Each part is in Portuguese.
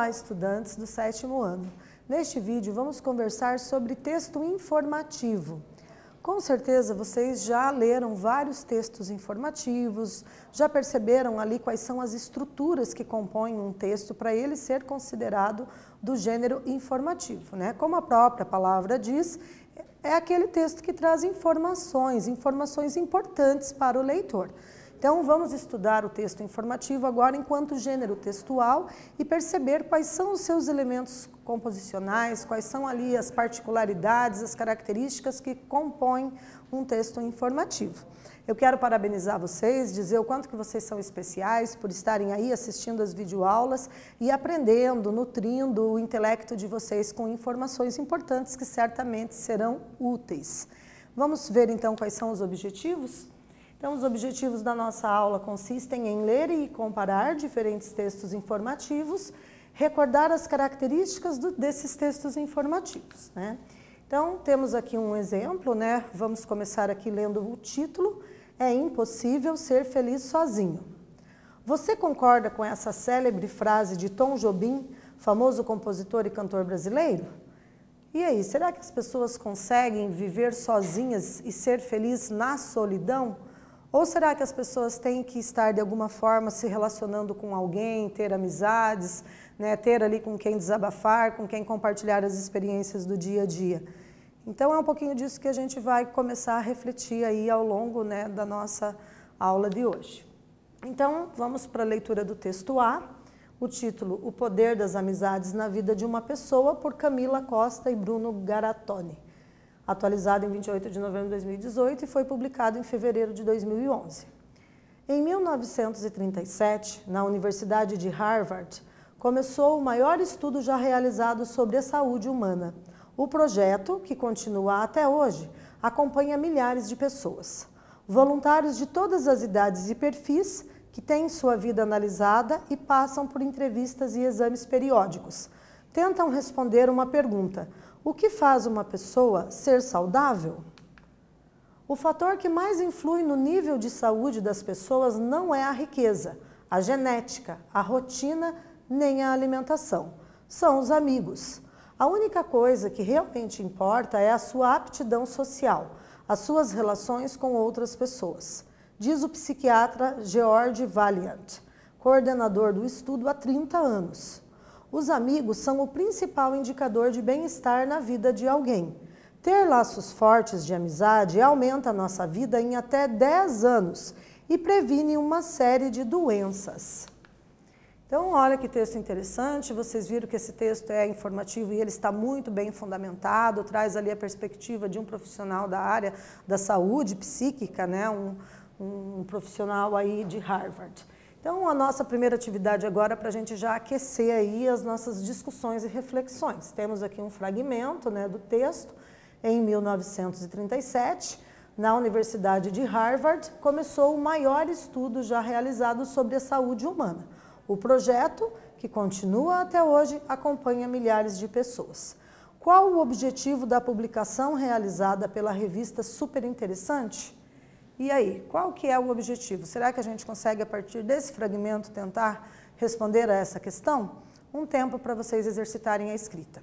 Olá, estudantes do 7º ano. Neste vídeo vamos conversar sobre texto informativo. Com certeza vocês já leram vários textos informativos, já perceberam ali quais são as estruturas que compõem um texto para ele ser considerado do gênero informativo, né? Como a própria palavra diz, é aquele texto que traz informações importantes para o leitor. Então, vamos estudar o texto informativo agora enquanto gênero textual e perceber quais são os seus elementos composicionais, quais são ali as particularidades, as características que compõem um texto informativo. Eu quero parabenizar vocês, dizer o quanto que vocês são especiais por estarem aí assistindo as videoaulas e aprendendo, nutrindo o intelecto de vocês com informações importantes que certamente serão úteis. Vamos ver então quais são os objetivos? Então, os objetivos da nossa aula consistem em ler e comparar diferentes textos informativos, recordar as características desses textos informativos, né? Então, temos aqui um exemplo, né? Vamos começar aqui lendo o título, É impossível ser feliz sozinho. Você concorda com essa célebre frase de Tom Jobim, famoso compositor e cantor brasileiro? E aí, será que as pessoas conseguem viver sozinhas e ser felizes na solidão? Ou será que as pessoas têm que estar, de alguma forma, se relacionando com alguém, ter amizades, né, ter ali com quem desabafar, com quem compartilhar as experiências do dia a dia? Então, é um pouquinho disso que a gente vai começar a refletir aí ao longo, né, da nossa aula de hoje. Então, vamos para a leitura do texto A, o título O Poder das Amizades na Vida de uma Pessoa, por Camila Costa e Bruno Garatoni. Atualizado em 28 de novembro de 2018 e foi publicado em fevereiro de 2011. Em 1937, na Universidade de Harvard, começou o maior estudo já realizado sobre a saúde humana. O projeto, que continua até hoje, acompanha milhares de pessoas. Voluntários de todas as idades e perfis que têm sua vida analisada e passam por entrevistas e exames periódicos. Tentam responder uma pergunta: o que faz uma pessoa ser saudável? O fator que mais influi no nível de saúde das pessoas não é a riqueza, a genética, a rotina, nem a alimentação. São os amigos. A única coisa que realmente importa é a sua aptidão social, as suas relações com outras pessoas, diz o psiquiatra George Valiant, coordenador do estudo há 30 anos. Os amigos são o principal indicador de bem-estar na vida de alguém. Ter laços fortes de amizade aumenta a nossa vida em até 10 anos e previne uma série de doenças. Então, olha que texto interessante, vocês viram que esse texto é informativo e ele está muito bem fundamentado, traz ali a perspectiva de um profissional da área da saúde psíquica, né? Um profissional aí de Harvard. Então, a nossa primeira atividade agora é para a gente já aquecer aí as nossas discussões e reflexões. Temos aqui um fragmento, né, do texto. Em 1937, na Universidade de Harvard, começou o maior estudo já realizado sobre a saúde humana. O projeto, que continua até hoje, acompanha milhares de pessoas. Qual o objetivo da publicação realizada pela revista Super Interessante? E aí, qual que é o objetivo? Será que a gente consegue, a partir desse fragmento, tentar responder a essa questão? Um tempo para vocês exercitarem a escrita.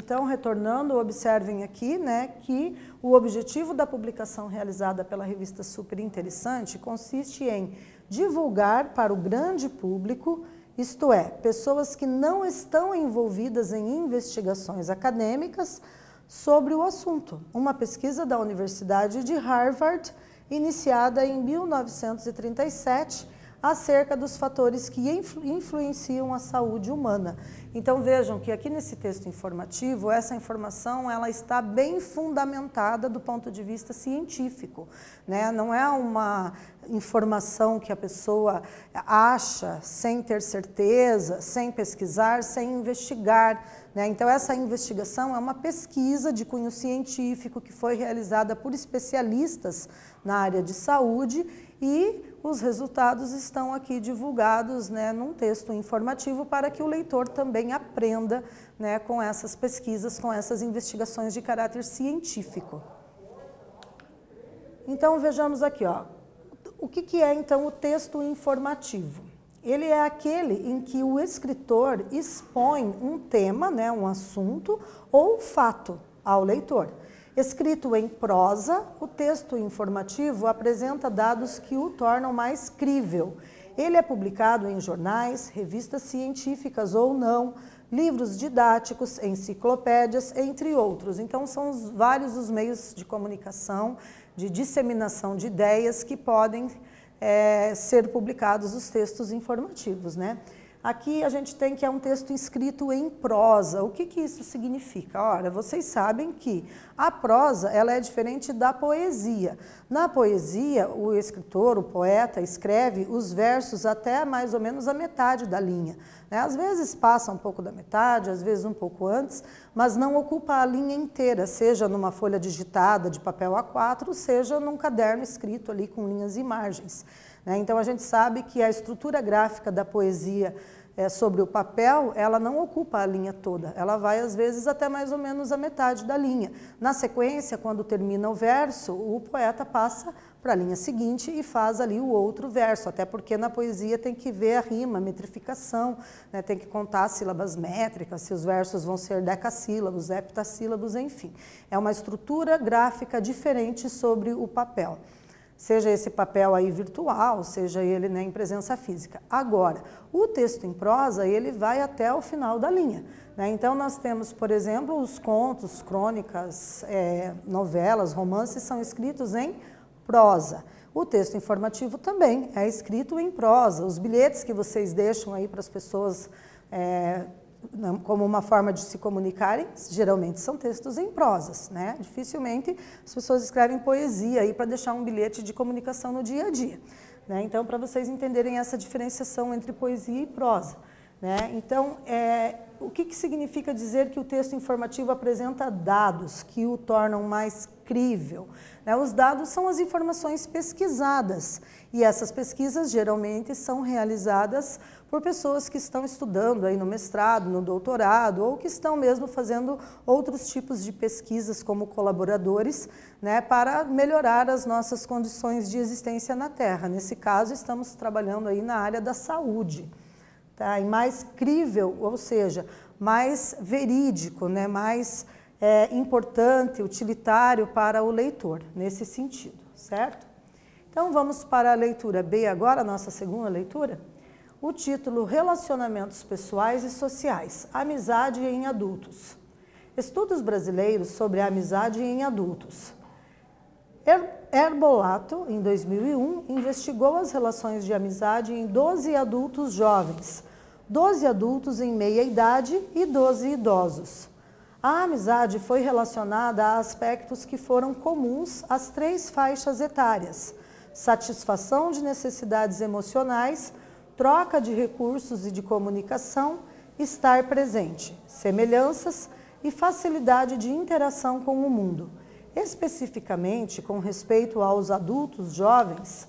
Então, retornando, observem aqui, né, que o objetivo da publicação realizada pela revista Super Interessante consiste em divulgar para o grande público, isto é, pessoas que não estão envolvidas em investigações acadêmicas sobre o assunto, uma pesquisa da Universidade de Harvard, iniciada em 1937, acerca dos fatores que influenciam a saúde humana. Então vejam que aqui nesse texto informativo, essa informação ela está bem fundamentada do ponto de vista científico, né? Não é uma informação que a pessoa acha sem ter certeza, sem pesquisar, sem investigar, né? Então essa investigação é uma pesquisa de cunho científico que foi realizada por especialistas na área de saúde e os resultados estão aqui divulgados, né, num texto informativo para que o leitor também aprenda, né, com essas pesquisas, com essas investigações de caráter científico. Então vejamos aqui, ó, o que é então o texto informativo? Ele é aquele em que o escritor expõe um tema, né, um assunto ou fato ao leitor. Escrito em prosa, o texto informativo apresenta dados que o tornam mais crível. Ele é publicado em jornais, revistas científicas ou não, livros didáticos, enciclopédias, entre outros. Então, são vários os meios de comunicação, de disseminação de ideias que podem ser publicados os textos informativos, né? Aqui a gente tem que é um texto escrito em prosa. O que isso significa? Ora, vocês sabem que a prosa ela é diferente da poesia. Na poesia, o escritor, o poeta, escreve os versos até mais ou menos a metade da linha, né? Às vezes passa um pouco da metade, às vezes um pouco antes, mas não ocupa a linha inteira, seja numa folha digitada de papel A4, seja num caderno escrito ali com linhas e margens. Então, a gente sabe que a estrutura gráfica da poesia sobre o papel, ela não ocupa a linha toda, ela vai às vezes até mais ou menos a metade da linha. Na sequência, quando termina o verso, o poeta passa para a linha seguinte e faz ali o outro verso, até porque na poesia tem que ver a rima, a metrificação, né? Tem que contar as sílabas métricas, se os versos vão ser decassílabos, heptassílabos, enfim. É uma estrutura gráfica diferente sobre o papel. Seja esse papel aí virtual, seja ele, né, em presença física. Agora, o texto em prosa, ele vai até o final da linha, né? Então, nós temos, por exemplo, os contos, crônicas, novelas, romances são escritos em prosa. O texto informativo também é escrito em prosa. Os bilhetes que vocês deixam aí para as pessoas como uma forma de se comunicarem, geralmente são textos em prosas, né? Dificilmente as pessoas escrevem poesia aí para deixar um bilhete de comunicação no dia a dia, né? Então, para vocês entenderem essa diferenciação entre poesia e prosa, né? Então, o que significa dizer que o texto informativo apresenta dados que o tornam mais crível? Os dados são as informações pesquisadas e essas pesquisas geralmente são realizadas por pessoas que estão estudando aí no mestrado, no doutorado ou que estão mesmo fazendo outros tipos de pesquisas como colaboradores, né, para melhorar as nossas condições de existência na Terra. Nesse caso, estamos trabalhando aí na área da saúde. Tá? E mais crível, ou seja, mais verídico, né? Mais importante, utilitário para o leitor, nesse sentido, certo? Então, vamos para a leitura B agora, a nossa segunda leitura. O título Relacionamentos Pessoais e Sociais, Amizade em Adultos. Estudos brasileiros sobre a amizade em adultos. Herbolato, em 2001, investigou as relações de amizade em 12 adultos jovens, 12 adultos em meia-idade e 12 idosos. A amizade foi relacionada a aspectos que foram comuns às 3 faixas etárias: satisfação de necessidades emocionais, troca de recursos e de comunicação, estar presente, semelhanças e facilidade de interação com o mundo. Especificamente, com respeito aos adultos jovens,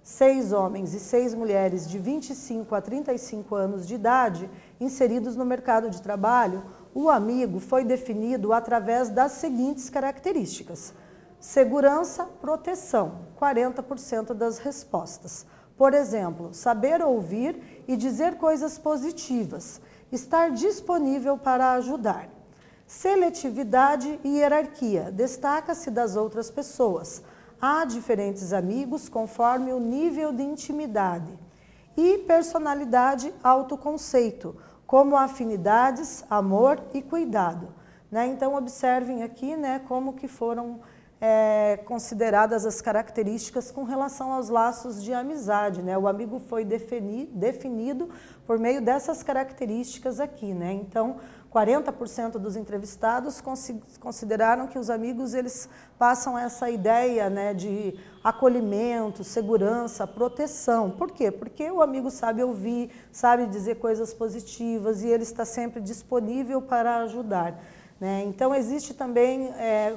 6 homens e 6 mulheres de 25 a 35 anos de idade inseridos no mercado de trabalho, o amigo foi definido através das seguintes características: segurança, proteção, 40% das respostas. Por exemplo, saber ouvir e dizer coisas positivas, estar disponível para ajudar. Seletividade e hierarquia. Destaca-se das outras pessoas. Há diferentes amigos conforme o nível de intimidade. E personalidade, autoconceito, como afinidades, amor e cuidado. Né? Então, observem aqui, né, como que foram consideradas as características com relação aos laços de amizade. Né? O amigo foi definido por meio dessas características aqui. Né? Então, 40% dos entrevistados consideraram que os amigos eles passam essa ideia, né, de acolhimento, segurança, proteção. Por quê? Porque o amigo sabe ouvir, sabe dizer coisas positivas e ele está sempre disponível para ajudar. Né? Então, existe também,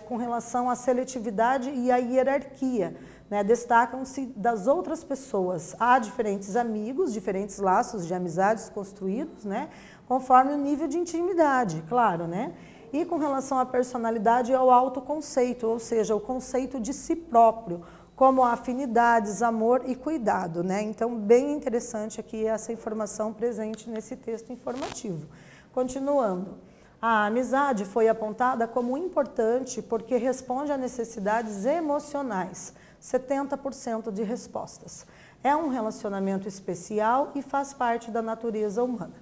com relação à seletividade e à hierarquia, né? Destacam-se das outras pessoas. Há diferentes amigos, diferentes laços de amizades construídos, né? Conforme o nível de intimidade, claro. Né? E com relação à personalidade, ao autoconceito, ou seja, o conceito de si próprio, como afinidades, amor e cuidado. Né? Então, bem interessante aqui essa informação presente nesse texto informativo. Continuando. A amizade foi apontada como importante porque responde a necessidades emocionais, 70% de respostas. É um relacionamento especial e faz parte da natureza humana.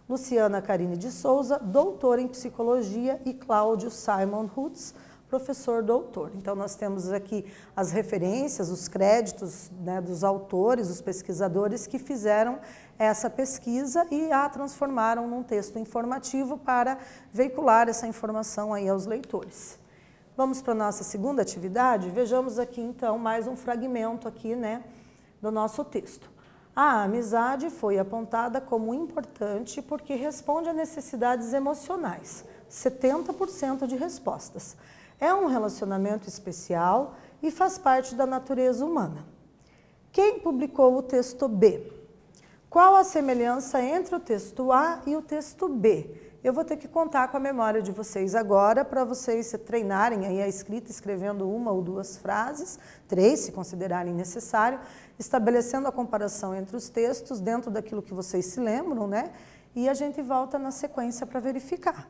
Luciana Carine de Souza, doutora em psicologia, e Cláudio Simon Hutz, professor doutor. Então, nós temos aqui as referências, os créditos, né, dos autores, os pesquisadores que fizeram essa pesquisa e a transformaram num texto informativo para veicular essa informação aí aos leitores. Vamos para a nossa segunda atividade? Vejamos aqui, então, mais um fragmento aqui, né, do nosso texto. A amizade foi apontada como importante porque responde a necessidades emocionais, 70% de respostas. É um relacionamento especial e faz parte da natureza humana. Quem publicou o texto B? Qual a semelhança entre o texto A e o texto B? Eu vou ter que contar com a memória de vocês agora para vocês treinarem aí a escrita, escrevendo uma ou duas frases, 3 se considerarem necessário, estabelecendo a comparação entre os textos dentro daquilo que vocês se lembram, né? E a gente volta na sequência para verificar.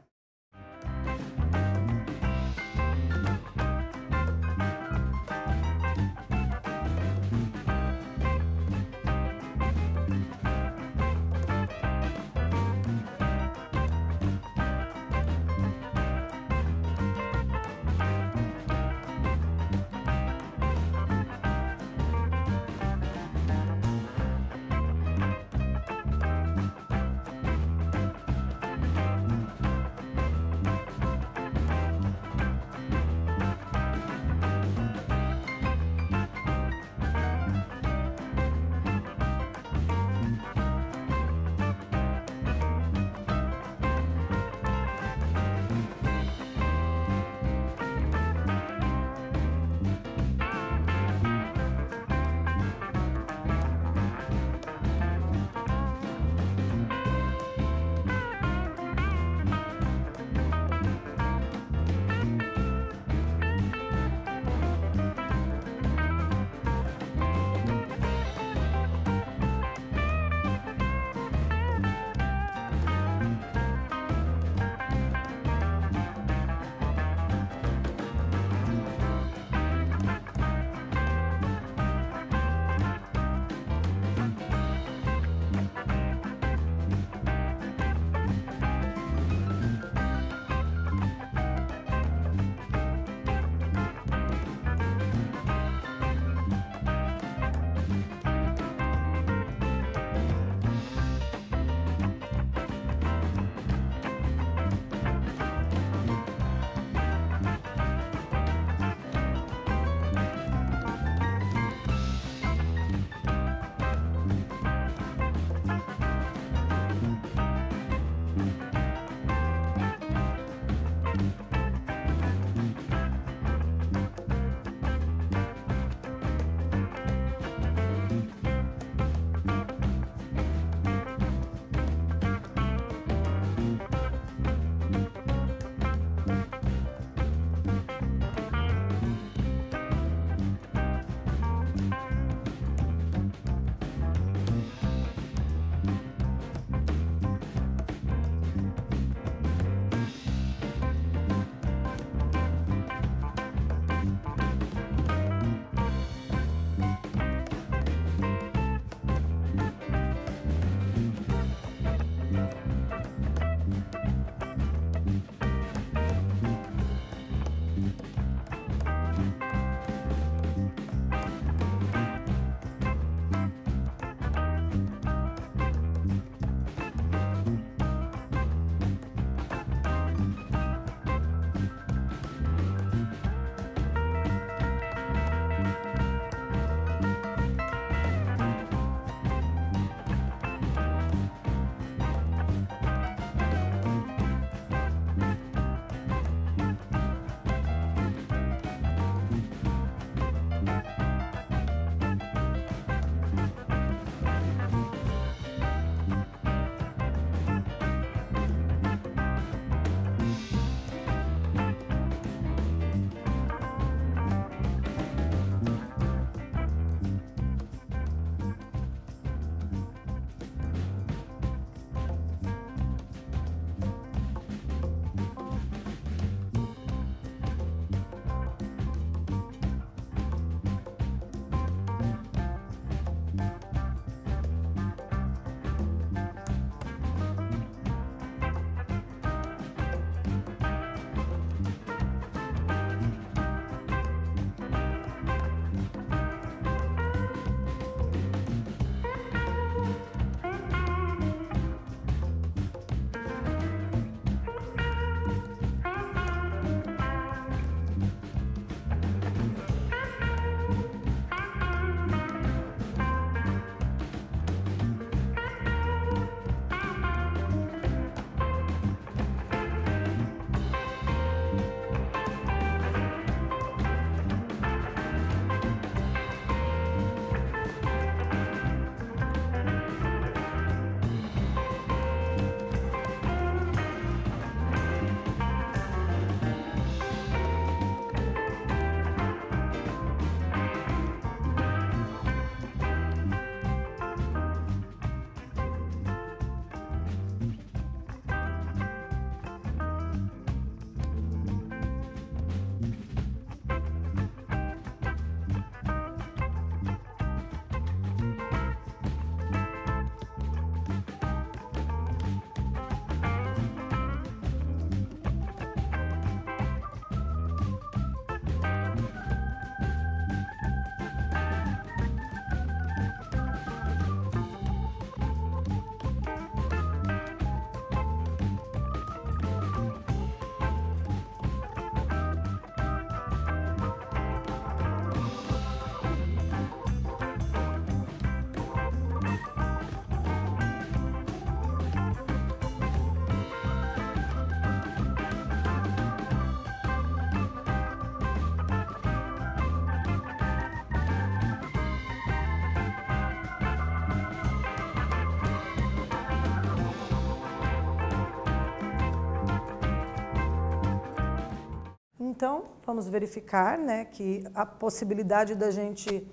Então, vamos verificar, né, que a possibilidade da gente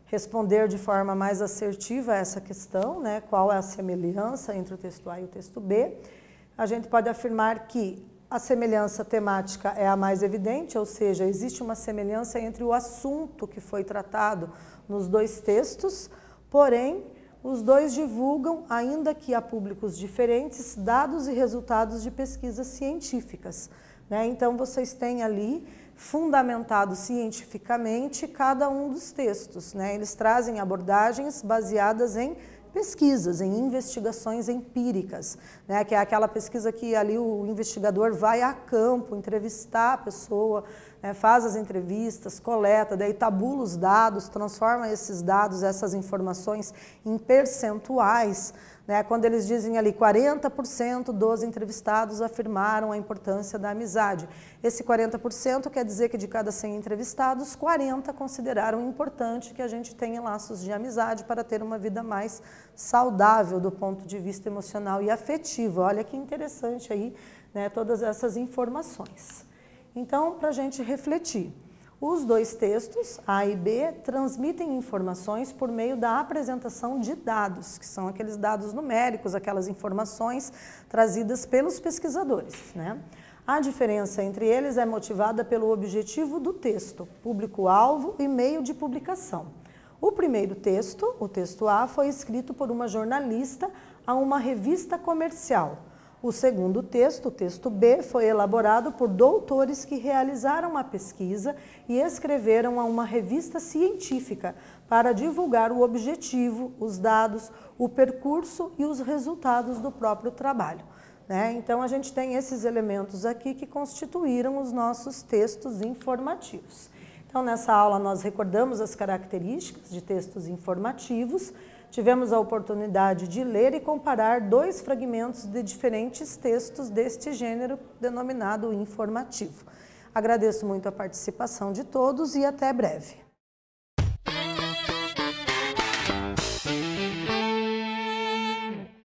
responder de forma mais assertiva a essa questão, né, qual é a semelhança entre o texto A e o texto B. A gente pode afirmar que a semelhança temática é a mais evidente, ou seja, existe uma semelhança entre o assunto que foi tratado nos dois textos, porém, os dois divulgam, ainda que a públicos diferentes, dados e resultados de pesquisas científicas, né? Então, vocês têm ali fundamentado cientificamente cada um dos textos, né? Eles trazem abordagens baseadas em pesquisas, em investigações empíricas, né? Que é aquela pesquisa que ali o investigador vai a campo, entrevistar a pessoa, né? Faz as entrevistas, coleta, daí tabula os dados, transforma esses dados, essas informações em percentuais, né? Quando eles dizem ali 40% dos entrevistados afirmaram a importância da amizade. Esse 40% quer dizer que de cada 100 entrevistados, 40 consideraram importante que a gente tenha laços de amizade para ter uma vida mais saudável do ponto de vista emocional e afetivo. Olha que interessante aí, né, todas essas informações. Então, para a gente refletir, os dois textos, A e B, transmitem informações por meio da apresentação de dados, que são aqueles dados numéricos, aquelas informações trazidas pelos pesquisadores, né? A diferença entre eles é motivada pelo objetivo do texto, público-alvo e meio de publicação. O primeiro texto, o texto A, foi escrito por uma jornalista a uma revista comercial. O segundo texto, o texto B, foi elaborado por doutores que realizaram a pesquisa e escreveram a uma revista científica para divulgar o objetivo, os dados, o percurso e os resultados do próprio trabalho, né? Então, a gente tem esses elementos aqui que constituíram os nossos textos informativos. Então, nessa aula, nós recordamos as características de textos informativos, tivemos a oportunidade de ler e comparar dois fragmentos de diferentes textos deste gênero denominado informativo. Agradeço muito a participação de todos e até breve.